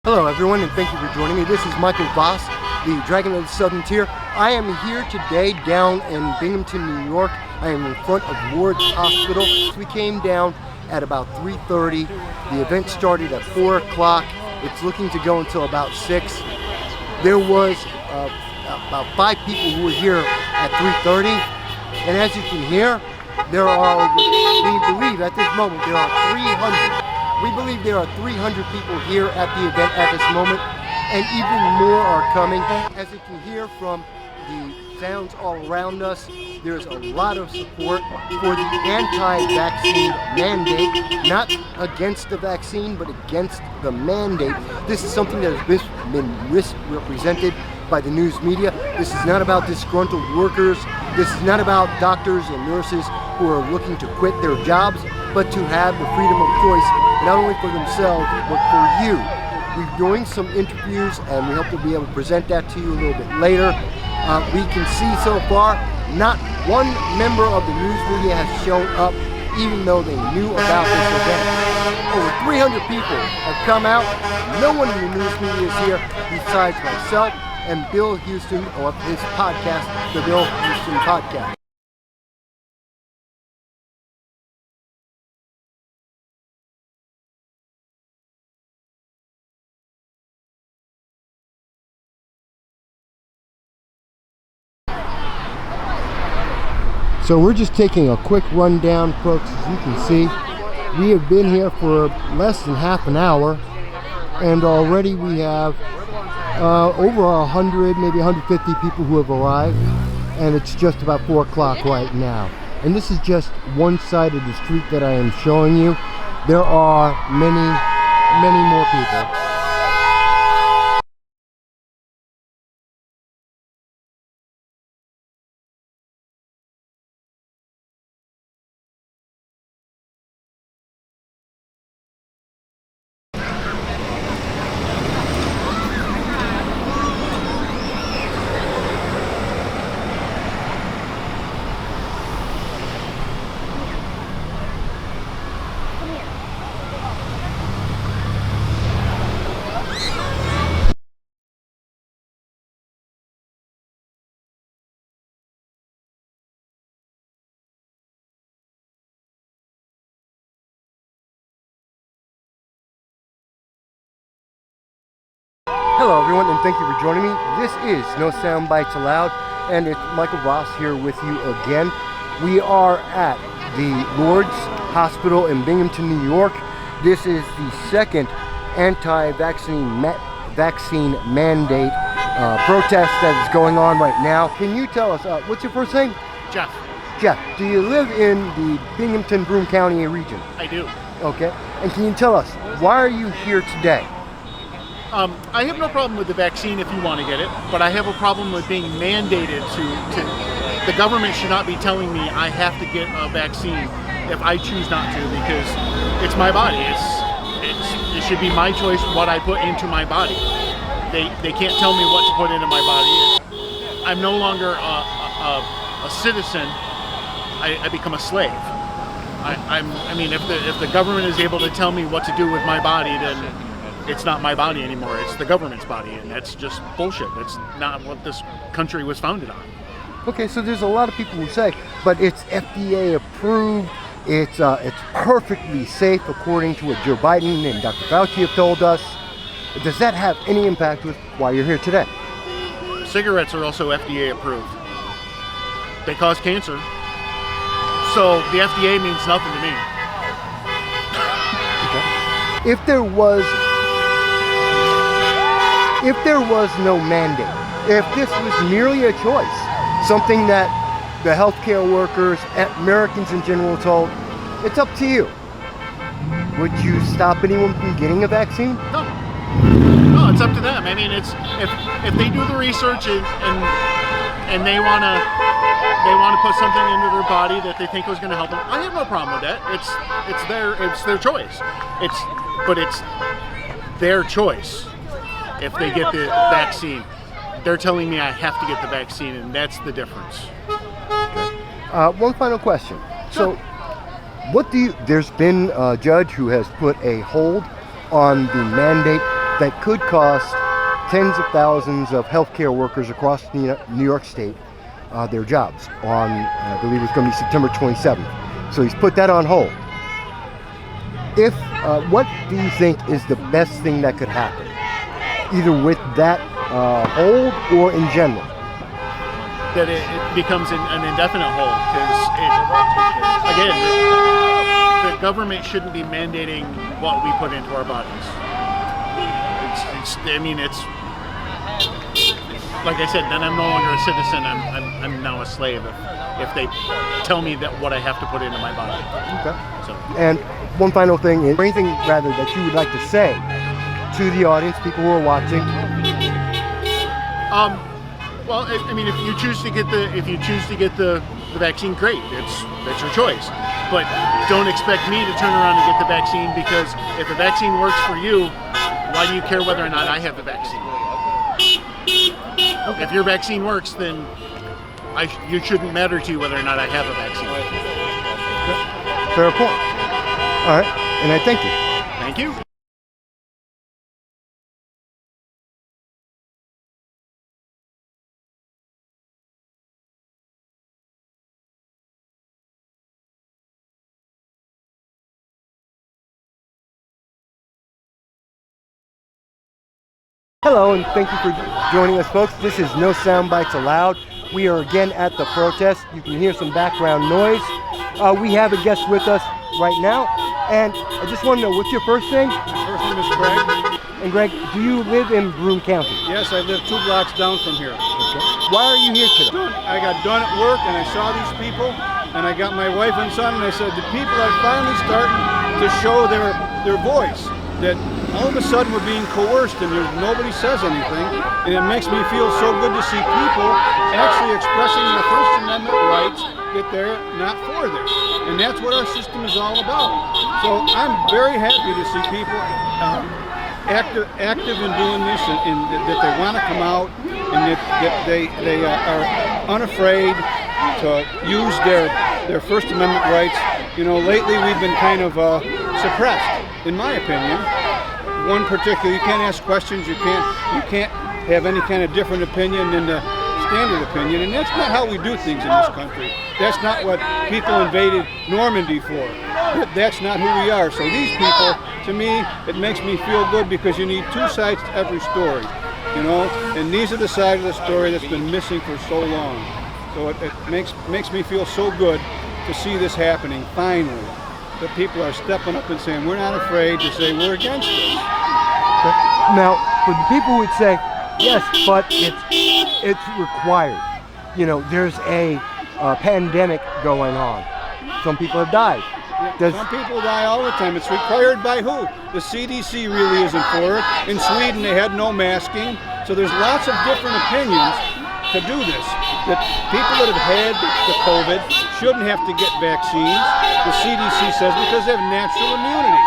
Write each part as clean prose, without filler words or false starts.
Hello everyone, and thank you for joining me. This is Michael Voss, the Dragon of the Southern Tier. I am here today down in Binghamton, New York. I am in front of Lourdes Hospital. We came down at about 3:30. The event started at 4 o'clock. It's looking to go until about 6. There was about 5 people who were here at 3:30. And as you can hear, there are, we believe at this moment, there are 300. We believe there are 300 people here at the event at this moment, and even more are coming. As you can hear from the sounds all around us, there's a lot of support for the anti-vaccine mandate, not against the vaccine, but against the mandate. This is something that has been misrepresented by the news media. This is not about disgruntled workers. This is not about doctors and nurses who are looking to quit their jobs, but to have the freedom of choice, not only for themselves, but for you. We're doing some interviews, and we hope to be able to present that to you a little bit later. We can see so far, not one member of the news media has shown up, even though they knew about this event. Over 300 people have come out. No one in the news media is here besides myself and Bill Houston, or his podcast, the Bill Houston Podcast. So we're just taking a quick rundown, folks. As you can see, we have been here for less than half an hour, and already we have over 100, maybe 150 people who have arrived, and it's just about 4 o'clock right now. And this is just one side of the street that I am showing you. There are many, many more people. Hello everyone, and thank you for joining me. This is No Soundbites Allowed, and it's Michael Voss here with you again. We are at the Lourdes Hospital in Binghamton, New York. This is the second anti-vaccine mandate protest that is going on right now. Can you tell us, what's your first name? Jeff. Jeff, do you live in the Binghamton, Broome County region? I do. Okay, and can you tell us, why are you here today? I have no problem with the vaccine if you want to get it, but I have a problem with being mandated to the government should not be telling me I have to get a vaccine if I choose not to, because it's my body. It should be my choice what I put into my body. They can't tell me what to put into my body. I'm no longer a citizen. I become a slave. I mean, if the government is able to tell me what to do with my body, then it's not my body anymore. It's the government's body, and that's just bullshit. That's not what this country was founded on. Okay, so there's a lot of people who say, but it's FDA approved. It's perfectly safe according to what Joe Biden and Dr. Fauci have told us. Does that have any impact with why you're here today? Cigarettes are also FDA approved. They cause cancer. So the FDA means nothing to me. Okay. If there was no mandate, if this was merely a choice, something that the healthcare workers, Americans in general, told, it's up to you. Would you stop anyone from getting a vaccine? No, it's up to them. I mean, it's if they do the research and they want to put something into their body that they think is going to help them, I have no problem with that. It's their choice. But it's their choice. If they get the vaccine, they're telling me I have to get the vaccine, and that's the difference. Okay. One final question. So, there's been a judge who has put a hold on the mandate that could cost tens of thousands of healthcare workers across New York State their jobs on, I believe it's going to be September 27th. So he's put that on hold. What do you think is the best thing that could happen, either with that hold or in general? That it becomes an indefinite hold, because again, the government shouldn't be mandating what we put into our bodies. It's like I said, then I'm no longer a citizen. I'm now a slave if they tell me that what I have to put into my body. Okay. So. And one final thing, is anything rather that you would like to say to the audience, people who are watching? Well, I mean, if you choose to get the vaccine, great. That's your choice. But don't expect me to turn around and get the vaccine, because if the vaccine works for you, why do you care whether or not I have the vaccine? Okay. If your vaccine works, then it shouldn't matter to you whether or not I have a vaccine. Fair point. All right, and I thank you. Thank you. Hello, and thank you for joining us, folks. This is No Soundbites Allowed. We are again at the protest. You can hear some background noise. We have a guest with us right now, and I just want to know, what's your first name? My first name is Greg. And Greg, do you live in Broome County? Yes, I live 2 blocks down from here. Okay. Why are you here today? I got done at work and I saw these people, and I got my wife and son, and I said, the people are finally starting to show their voice. That all of a sudden we're being coerced and nobody says anything, and it makes me feel so good to see people actually expressing their First Amendment rights, that they're not for this. And that's what our system is all about. So I'm very happy to see people active in doing this, and that they want to come out, and that they are unafraid to use their First Amendment rights. You know, lately we've been kind of suppressed, in my opinion. One particular, you can't ask questions, you can't have any kind of different opinion than the standard opinion, and that's not how we do things in this country. That's not what people invaded Normandy for. That's not who we are. So these people, to me, it makes me feel good, because you need 2 sides to every story, you know, and these are the side of the story that's been missing for so long. So it makes me feel so good to see this happening finally. That people are stepping up and saying, we're not afraid to say we're against this. Now, for the people who would say, yes, but it's required. You know, there's a pandemic going on. Some people have died. Some people die all the time. It's required by who? The CDC really isn't for it. In Sweden, they had no masking. So there's lots of different opinions to do this. That people that have had the COVID shouldn't have to get vaccines, the CDC says, because they have natural immunity.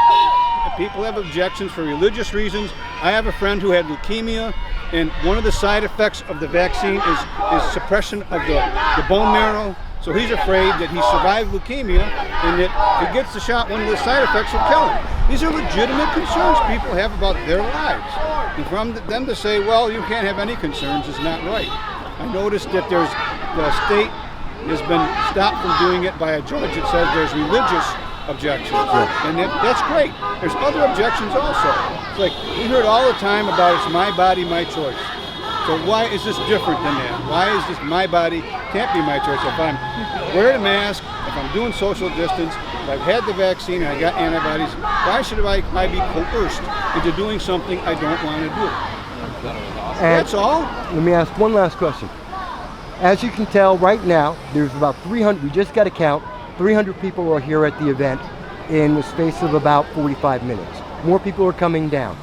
People have objections for religious reasons. I have a friend who had leukemia, and one of the side effects of the vaccine is suppression of the bone marrow. So he's afraid that he survived leukemia, and that if he gets the shot, one of the side effects will kill him. These are legitimate concerns people have about their lives. And for them to say, well, you can't have any concerns, is not right. I noticed that the state has been stopped from doing it by a judge that says there's religious objections, and that's great. There's other objections also. It's like, we heard all the time about it's my body, my choice. So why is this different than that? Why is this my body can't be my choice? If I'm wearing a mask, if I'm doing social distance, if I've had the vaccine and I got antibodies, why should I be coerced into doing something I don't want to do? That's all. Let me ask one last question. As you can tell right now, there's about 300, we just got to count, 300 people are here at the event in the space of about 45 minutes. More people are coming down.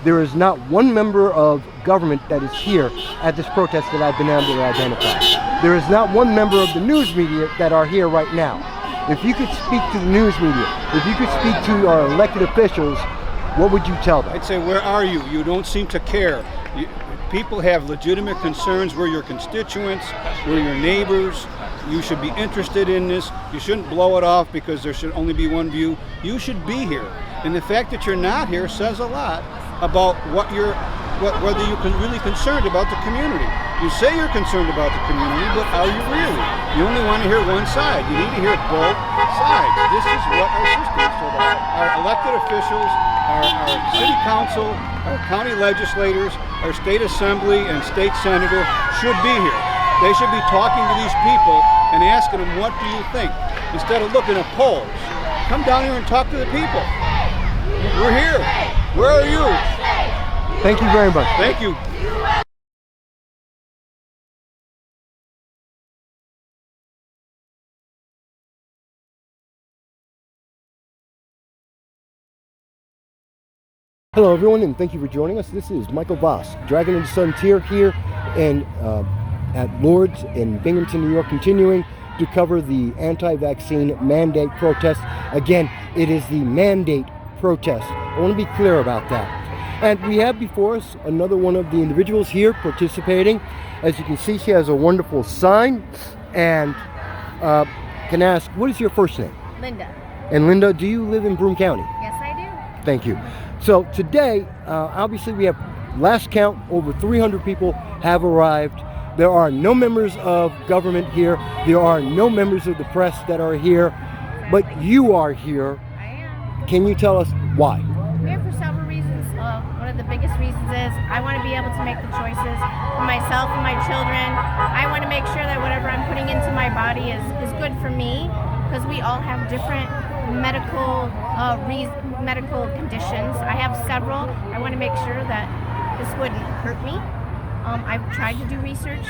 There is not one member of government that is here at this protest that I've been able to identify. There is not one member of the news media that are here right now. If you could speak to the news media, if you could speak to our elected officials, what would you tell them? I'd say, where are you? You don't seem to care. People have legitimate concerns. We're your constituents, we're your neighbors. You should be interested in this. You shouldn't blow it off because there should only be one view. You should be here. And the fact that you're not here says a lot. about whether you're really concerned about the community. You say you're concerned about the community, but are you really? You only want to hear one side. You need to hear both sides. This is what our system is all about. Our elected officials, our city council, our county legislators, our state assembly and state senator should be here. They should be talking to these people and asking them, what do you think? Instead of looking at polls. Come down here and talk to the people. We're here. Where are you? Thank you very much. Thank you. Hello everyone, and thank you for joining us. This is Michael Voss, Dragon of the Southern Tier here and at Lourdes in Binghamton, New York, continuing to cover the anti-vaccine mandate protest. Again, it is the mandate protest. I want to be clear about that. And we have before us another one of the individuals here participating. As you can see, she has a wonderful sign. And can I ask, what is your first name? Linda. And Linda, do you live in Broome County? Yes, I do. Thank you. So today, obviously we have last count, over 300 people have arrived. There are no members of government here. There are no members of the press that are here, but you are here. I am. Can you tell us why? We're here for several reasons. One of the biggest reasons is I want to be able to make the choices for myself and my children. I want to make sure that whatever I'm putting into my body is good for me, because we all have different medical conditions. I have several. I want to make sure that this wouldn't hurt me. I've tried to do research,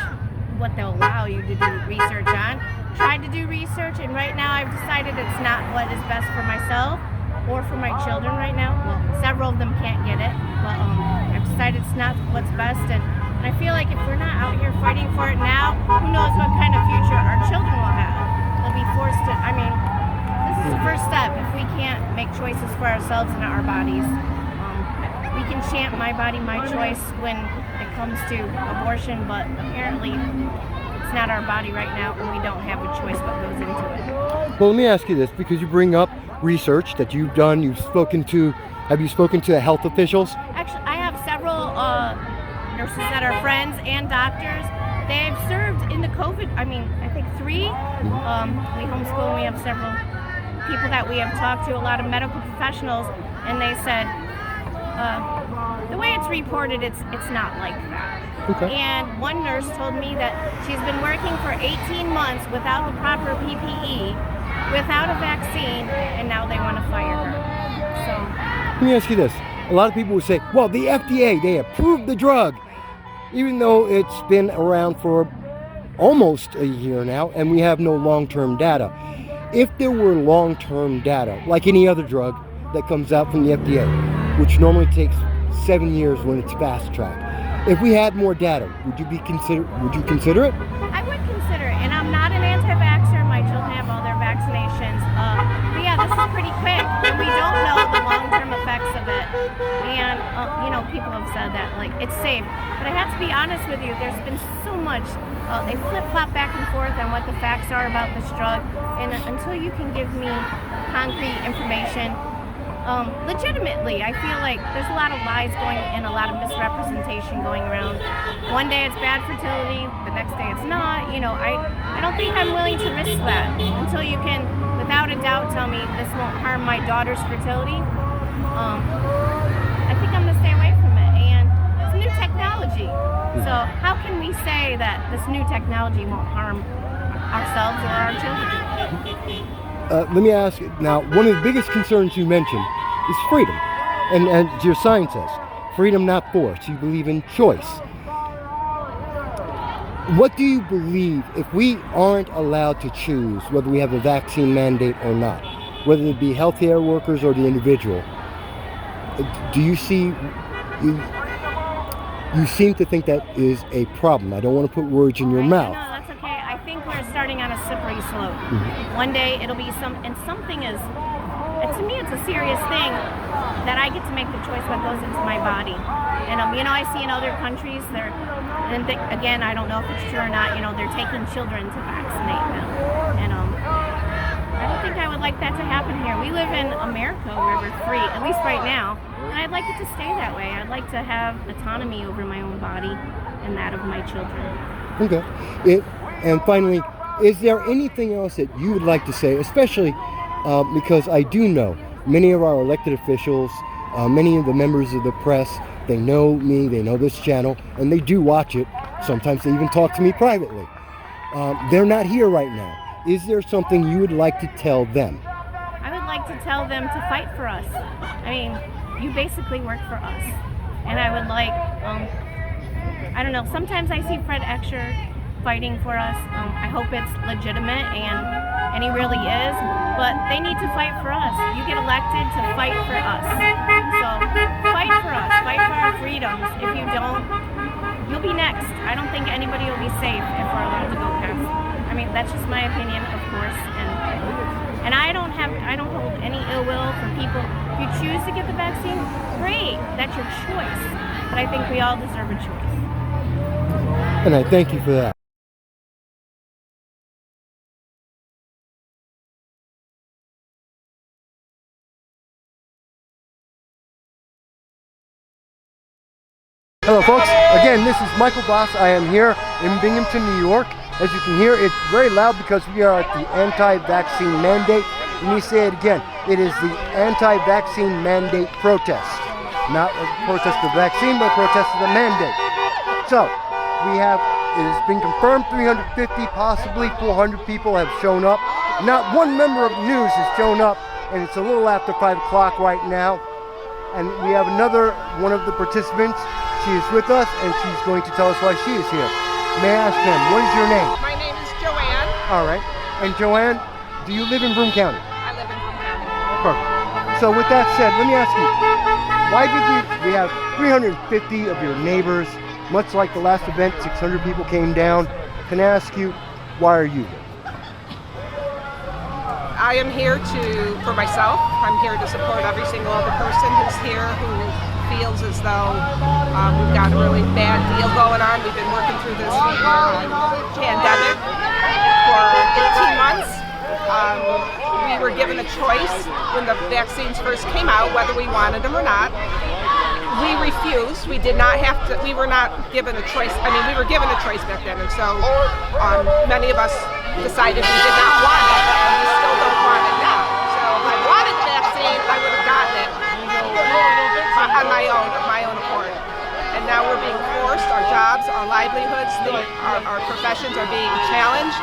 what they'll allow you to do research on. Tried to do research, and right now I've decided it's not what is best for myself or for my children right now. Well, several of them can't get it, but I've decided it's not what's best, and I feel like if we're not out here fighting for it now, who knows what kind of future our children will have. They'll be forced to, this is the first step. If we can't make choices for ourselves and our bodies, we can chant my body, my choice when it comes to abortion, but apparently it's not our body right now, and we don't have a choice what goes into it. Well, let me ask you this, because you bring up research that you've done. Have you spoken to health officials? Actually, I have several nurses that are friends and doctors. They've served in the COVID, I think 3. We homeschool, and we have several people that we have talked to, a lot of medical professionals, and they said, the way it's reported, it's not like that. Okay. And one nurse told me that she's been working for 18 months without the proper PPE, without a vaccine, and now they want to fire her. So Let me ask you this. A lot of people would say, well, the FDA, they approved the drug, even though it's been around for almost a year now, and we have no long-term data. If there were long-term data, like any other drug that comes out from the FDA, which normally takes 7 years when it's fast-tracked, if we had more data, would you consider it? I would consider it, and I'm not an anti-vaxxer. My children have all their vaccinations. But yeah, this is pretty quick, and we don't know the long-term effects of it. And people have said that it's safe, but I have to be honest with you. There's been so much. They flip-flop back and forth on what the facts are about this drug, and until you can give me concrete information. Legitimately, I feel like there's a lot of lies going and a lot of misrepresentation going around. One day it's bad fertility, the next day it's not. I don't think I'm willing to risk that until you can, without a doubt, tell me this won't harm my daughter's fertility. I think I'm gonna stay away from it. And it's new technology, so how can we say that this new technology won't harm ourselves or our children? Let me ask you, now, one of the biggest concerns you mentioned is freedom. And as your sign says, freedom, not force. You believe in choice. What do you believe if we aren't allowed to choose whether we have a vaccine mandate or not, whether it be healthcare workers or the individual? Do you see, you seem to think that is a problem. I don't want to put words in your mouth. No, that's okay. I think we're starting on a slippery slope. One day it'll be something is, to me it's a serious thing that I get to make the choice what goes into my body. And I see in other countries, again, I don't know if it's true or not, they're taking children to vaccinate them. And I don't think I would like that to happen here. We live in America where we're free, at least right now, and I'd like it to stay that way. I'd like to have autonomy over my own body and that of my children. Okay. And finally, is there anything else that you would like to say, especially because I do know many of our elected officials, many of the members of the press, they know me, they know this channel, and they do watch it. Sometimes they even talk to me privately. They're not here right now. Is there something you would like to tell them? I would like to tell them to fight for us. I mean, you basically work for us. And I would like, I don't know, sometimes I see Fred Excher fighting for us. I hope it's legitimate, and he really is, but they need to fight for us. You get elected to fight for us. So fight for us, fight for our freedoms. If you don't, you'll be next. I don't think anybody will be safe if we're allowed to go past. I mean, that's just my opinion, of course, and I don't hold any ill will for people. If you choose to get the vaccine, great, that's your choice. But I think we all deserve a choice. And I thank you for that. Hello folks, again this is Michael Voss. I am here in Binghamton, New York. As you can hear, it's very loud because we are at the anti-vaccine mandate. Let me say it again, it is the anti-vaccine mandate protest. Not a protest of the vaccine, but a protest of the mandate. So, it has been confirmed 350, possibly 400 people have shown up. Not one member of the news has shown up, and it's a little after 5 o'clock right now. And we have another one of the participants. She is with us, and she's going to tell us why she is here. May I ask, ma'am, what is your name? My name is Joanne. All right. And Joanne, do you live in Broome County? I live in Broome County. Perfect. So with that said, let me ask you, why did we have 350 of your neighbors, much like the last event, 600 people came down. Can I ask you, why are you here? I am here for myself. I'm here to support every single other person who's here who feels as though we've got a really bad deal going on. We've been working through this pandemic for 18 months. We were given a choice when the vaccines first came out, whether we wanted them or not. We refused. We did not have to, we were not given a choice. I mean, we were given a choice back then, and so many of us decided we did not want it, and we still don't want it now. So if I wanted the vaccine, I would have gotten it on my own accord. And now we're being forced, our jobs, our livelihoods, our professions are being challenged,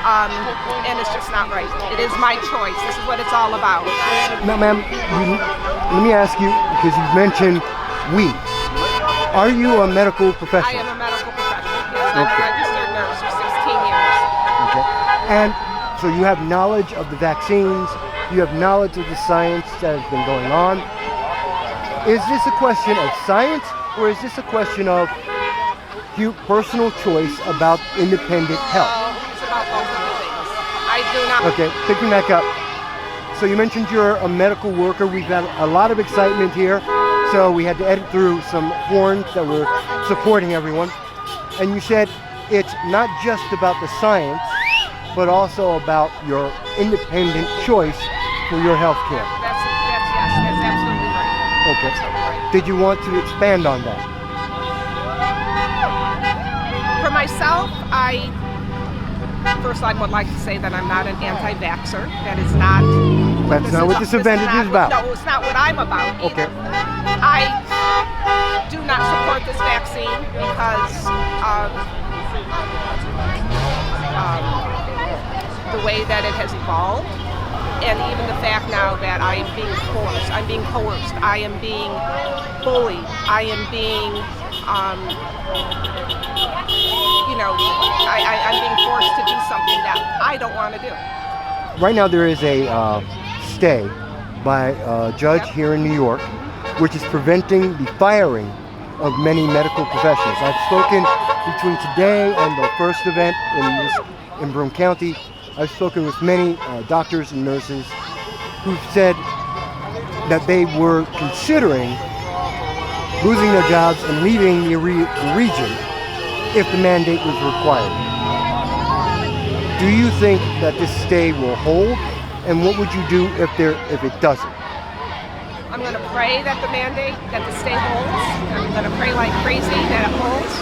and it's just not right. It is my choice. This is what it's all about. Now, ma'am, let me ask you, because you've mentioned we. Are you a medical professional? I am a medical professional. Yes, I'm a registered nurse for 16 years. Okay. And so you have knowledge of the vaccines, you have knowledge of the science that has been going on. Is this a question of science, or is this a question of personal choice about independent health? It's about both of the things. I do not... Okay, picking back up. So you mentioned you're a medical worker. We've had a lot of excitement here. So we had to edit through some horns that were supporting everyone. And you said it's not just about the science, but also about your independent choice for your health care. That's absolutely right. Okay. Absolutely right. Did you want to expand on that? For myself, first I would like to say that I'm not an anti-vaxxer. That is not... That's not what this event is about. No, it's not what I'm about either. Okay. I do not support this vaccine because of the way that it has evolved, and even the fact now that I am being forced, I'm being coerced, I am being bullied, I am being, I'm being forced to do something that I don't want to do. Right now there is a stay by a judge here in New York, which is preventing the firing of many medical professionals. I've spoken between today and the first event in Broome County. I've spoken with many doctors and nurses who've said that they were considering losing their jobs and leaving the region if the mandate was required. Do you think that this stay will hold, And what would you do if it doesn't? I'm going to pray that the mandate, that the state holds. I'm going to pray like crazy that it holds.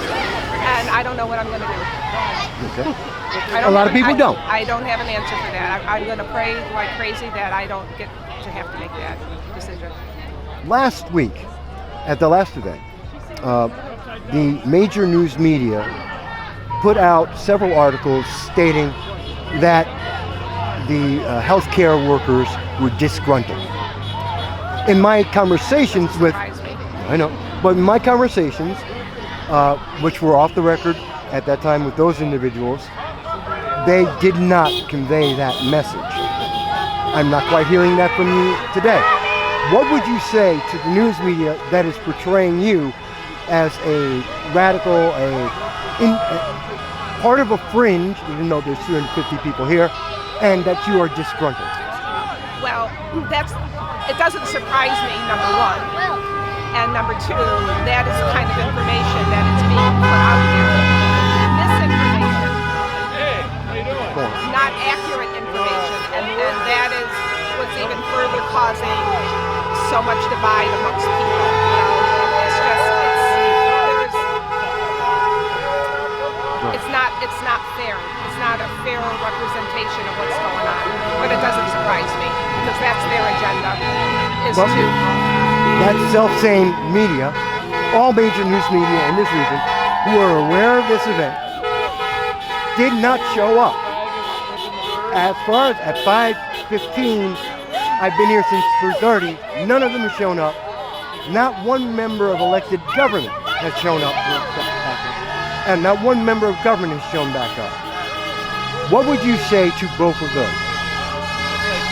And I don't know what I'm going to do. Okay. A lot of people don't. I don't have an answer for that. I'm going to pray like crazy that I don't get to have to make that decision. Last week, at the last event, the major news media put out several articles stating that the healthcare workers were disgruntled. In my conversations with, I know, but in my conversations, which were off the record at that time with those individuals, they did not convey that message. I'm not quite hearing that from you today. What would you say to the news media that is portraying you as a radical, part of a fringe, even though there's 250 people here, and that you are disgruntled? Well, it doesn't surprise me, number one. And number two, that is the kind of information that is being put out there. Misinformation. Not accurate information. And that is what's even further causing so much divide amongst people. It's not fair. It's not a fair representation of what's going on. But it doesn't surprise me, because that's their agenda, is to... That self-same media, all major news media in this region, who are aware of this event, did not show up. As far as at 5:15, I've been here since 3:30, none of them have shown up. Not one member of elected government has shown up. And not one member of government has shown back up. What would you say to both of those?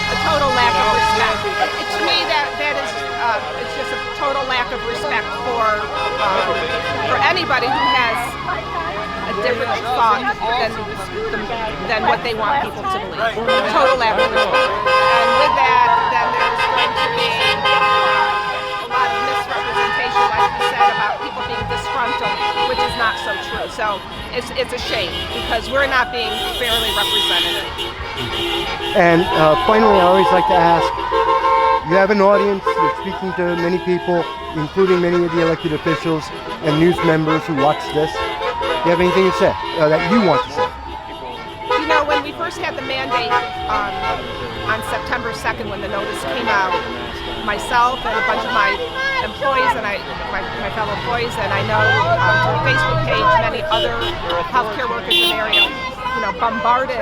A total lack of respect. To me, that is it's just a total lack of respect for anybody who has a different thought than what they want people to believe. Total lack of respect. And with that, then there's going to be a lot of misrepresentation, like you said, about people being disgruntled, which is not so true. So it's a shame, because we're not being fairly represented. And finally, I always like to ask, you have an audience, you're speaking to many people, including many of the elected officials and news members who watch this. Do you have anything to say, that you want to say? You know, when we first had the mandate on September 2nd, when the notice came out, myself and a bunch of my employees and my fellow employees, and I know through the Facebook page, many other healthcare workers in the area, bombarded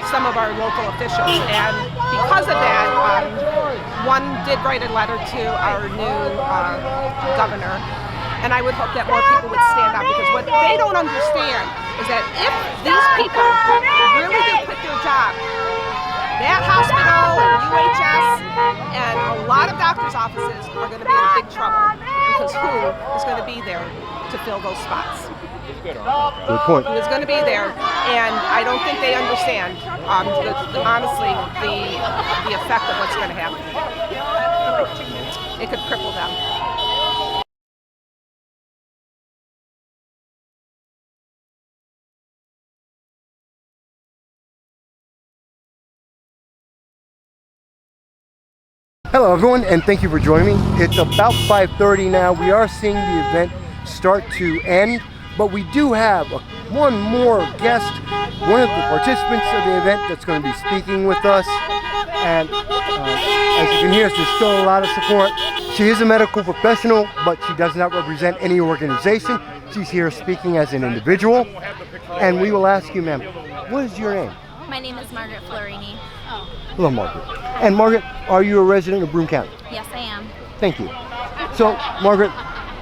some of our local officials. And because of that, one did write a letter to our new governor, and I would hope that more people would stand up, because what they don't understand is that if these people really do quit their job, that hospital and UHS and a lot of doctors' offices are going to be in big trouble, because who is going to be there to fill those spots? Good point. Who is going to be there? And I don't think they understand, honestly, the effect of what's going to happen. It could cripple them. Hello everyone, and thank you for joining me. It's about 5:30 now. We are seeing the event start to end, but we do have one more guest, one of the participants of the event that's going to be speaking with us. And as you can hear, there's still a lot of support. She is a medical professional, but she does not represent any organization. She's here speaking as an individual. And we will ask you, ma'am, what is your name? My name is Margaret Florini. Hello, Margaret. And Margaret, are you a resident of Broome County? Yes, I am. Thank you. So, Margaret,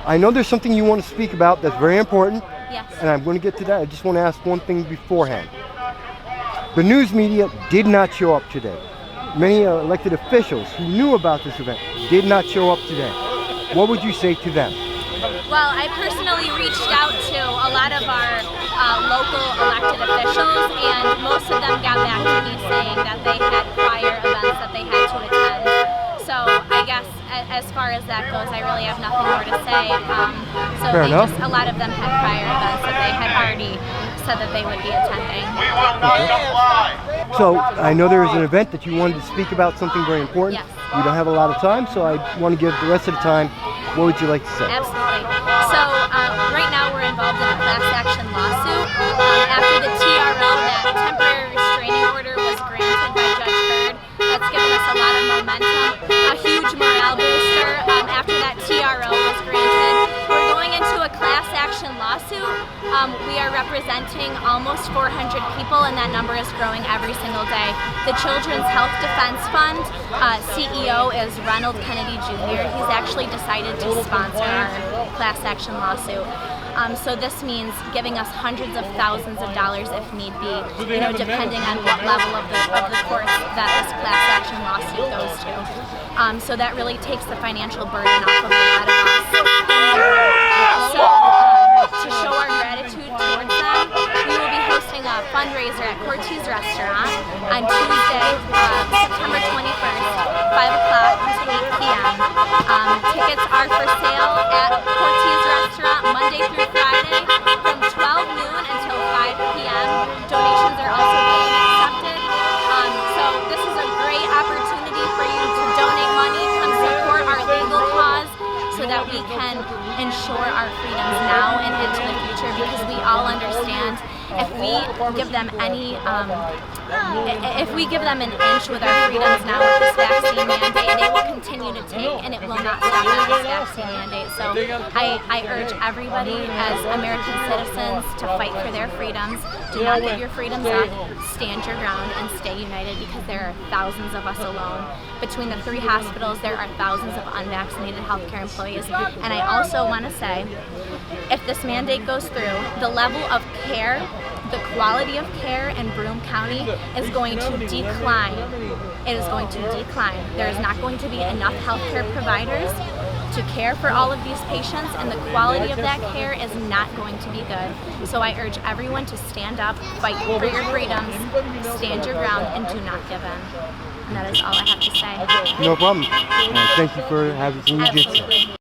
I know there's something you want to speak about that's very important. Yes. And I'm going to get to that. I just want to ask one thing beforehand. The news media did not show up today. Many elected officials who knew about this event did not show up today. What would you say to them? Well, I personally reached out to a lot of our local elected officials, and most of them got back to me saying that they had prior events that they had to attend. So I guess as far as that goes, I really have nothing more to say. Fair enough. A lot of them had prior events that they had already said that they would be attending. So I know there is an event that you wanted to speak about, something very important. Yes. We don't have a lot of time, so I want to give the rest of the time. What would you like to say? Absolutely. So right now we're involved in a class action lawsuit. After the TRO, that temporary restraining order, was granted by Judge Heard, that's given us a lot of momentum, a huge morale booster. After that TRO was granted, we're going into a class action lawsuit. We are representing almost 400 people, and that number is growing every single day. The Children's Health Defense Fund CEO is Ronald Kennedy Jr. He's actually decided to sponsor our class action lawsuit. So this means giving us hundreds of thousands of dollars if need be, depending on what level of the courts that this class action lawsuit goes to. So that really takes the financial burden off of a lot of us. So to show our gratitude towards them, we will be hosting a fundraiser at Cortez Restaurant on Tuesday, September 21st, 5 o'clock to 8 p.m. Tickets are for sale at Cortez Restaurant Monday through Friday from 12 noon until 5 p.m. Donations are also being accepted. So this is a great opportunity for you to donate money, come support our legal cause so that we can ensure our freedoms now and into the future, because we all understand if we give them an inch with our freedoms now with this vaccine mandate, they will continue to take, and it will not stop at this vaccine mandate. So I urge everybody as American citizens to fight for their freedoms. Do not give your freedoms up. Stand your ground and stay united, because there are thousands of us alone. Between the 3 hospitals, there are thousands of unvaccinated healthcare employees. And I also want to say, if this mandate goes through, the level of care, the quality of care in Broome County is going to decline. It is going to decline. There is not going to be enough healthcare providers to care for all of these patients, and the quality of that care is not going to be good. So I urge everyone to stand up, fight for your freedoms, stand your ground, and do not give in. And that is all I have to say. No problem. Thank you for having me. Absolutely.